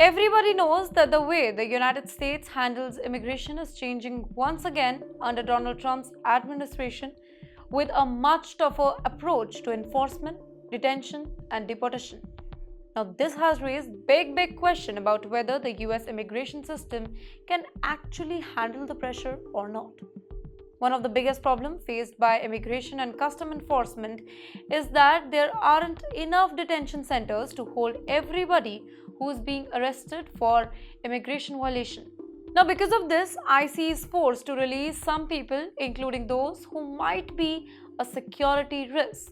Everybody knows that the way the United States handles immigration is changing once again under Donald Trump's administration with a much tougher approach to enforcement, detention, and deportation. Now, this has raised big question about whether the US immigration system can actually handle the pressure or not. One of the biggest problems faced by immigration and custom enforcement is that there aren't enough detention centers to hold everybody who is being arrested for immigration violation. Now, because of this, ICE is forced to release some people, including those who might be a security risk,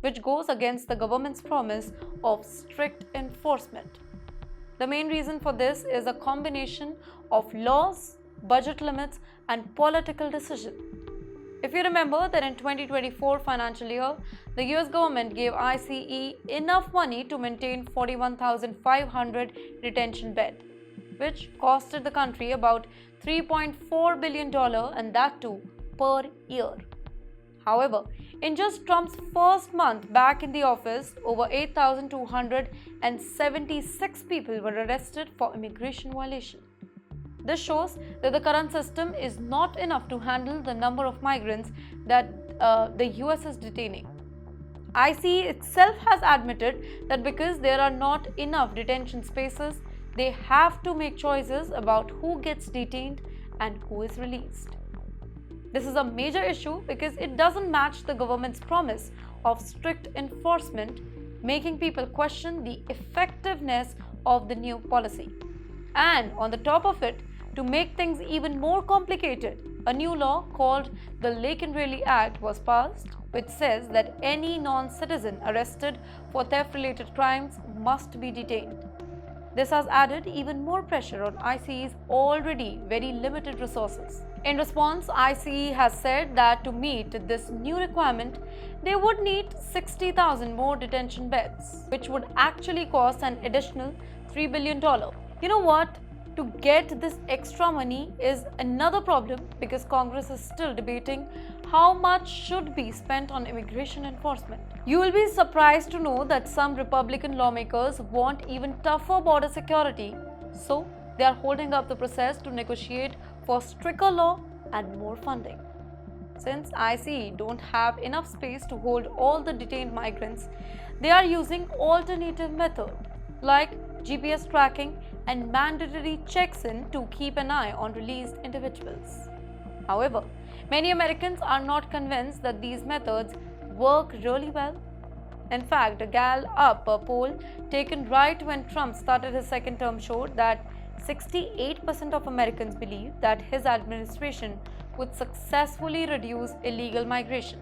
which goes against the government's promise of strict enforcement. The main reason for this is a combination of laws, budget limits, and political decision. If you remember that in 2024 financial year, the US government gave ICE enough money to maintain 41,500 detention beds, which costed the country about $3.4 billion, and that too per year. However, in just Trump's first month back in the office, over 8,276 people were arrested for immigration violation. This shows that the current system is not enough to handle the number of migrants that the US is detaining. ICE itself has admitted that because there are not enough detention spaces, they have to make choices about who gets detained and who is released. This is a major issue because it doesn't match the government's promise of strict enforcement, making people question the effectiveness of the new policy. And on the top of it, to make things even more complicated, a new law called the Lake and Raleigh Act was passed, which says that any non-citizen arrested for theft-related crimes must be detained. This has added even more pressure on ICE's already very limited resources. In response, ICE has said that to meet this new requirement, they would need 60,000 more detention beds, which would actually cost an additional $3 billion. You know what? To get this extra money is another problem because Congress is still debating how much should be spent on immigration enforcement. You will be surprised to know that some Republican lawmakers want even tougher border security, so they are holding up the process to negotiate for stricter law and more funding. Since ICE don't have enough space to hold all the detained migrants, they are using alternative methods like GPS tracking and mandatory checks in to keep an eye on released individuals. However, many Americans are not convinced that these methods work really well. In fact, a Gallup poll taken right when Trump started his second term showed that 68% of Americans believe that his administration would successfully reduce illegal migration.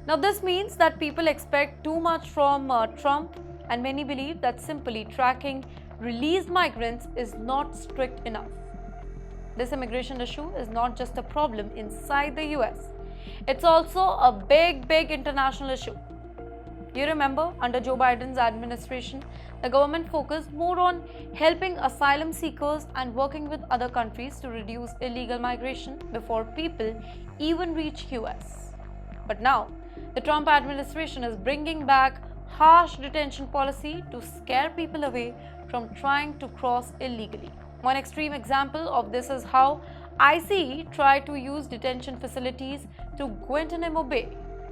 Now, this means that people expect too much from Trump, and many believe that simply tracking released migrants is not strict enough. This immigration issue is not just a problem inside the US, it's also a big international issue. You remember, under Joe Biden's administration, the government focused more on helping asylum seekers and working with other countries to reduce illegal migration before people even reach US. But now, the Trump administration is bringing back harsh detention policy to scare people away from trying to cross illegally. One extreme example of this is how ICE tried to use detention facilities to Guantanamo Bay,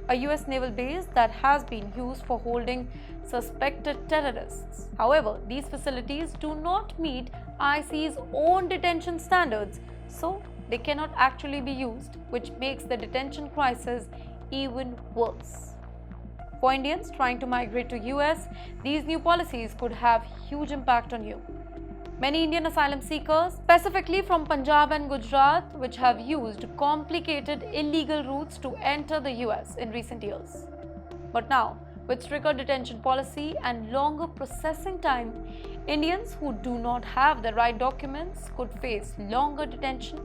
a US naval base that has been used for holding suspected terrorists. However, these facilities do not meet ICE's own detention standards, so they cannot actually be used, which makes the detention crisis even worse. For Indians trying to migrate to US, these new policies could have huge impact on you. Many Indian asylum seekers, specifically from Punjab and Gujarat, which have used complicated illegal routes to enter the US in recent years. But now, with stricter detention policy and longer processing time, Indians who do not have the right documents could face longer detention,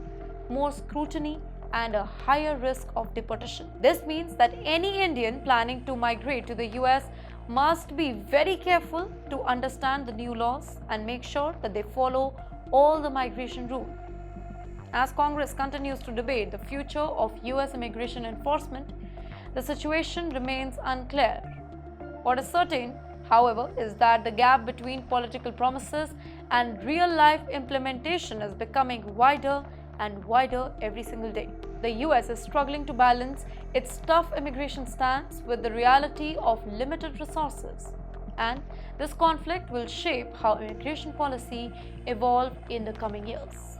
more scrutiny, and a higher risk of deportation. This means that any Indian planning to migrate to the US must be very careful to understand the new laws and make sure that they follow all the migration rules. As Congress continues to debate the future of US immigration enforcement, the situation remains unclear. What is certain, however, is that the gap between political promises and real life implementation is becoming wider and wider every single day. The US is struggling to balance its tough immigration stance with the reality of limited resources. And this conflict will shape how immigration policy evolve in the coming years.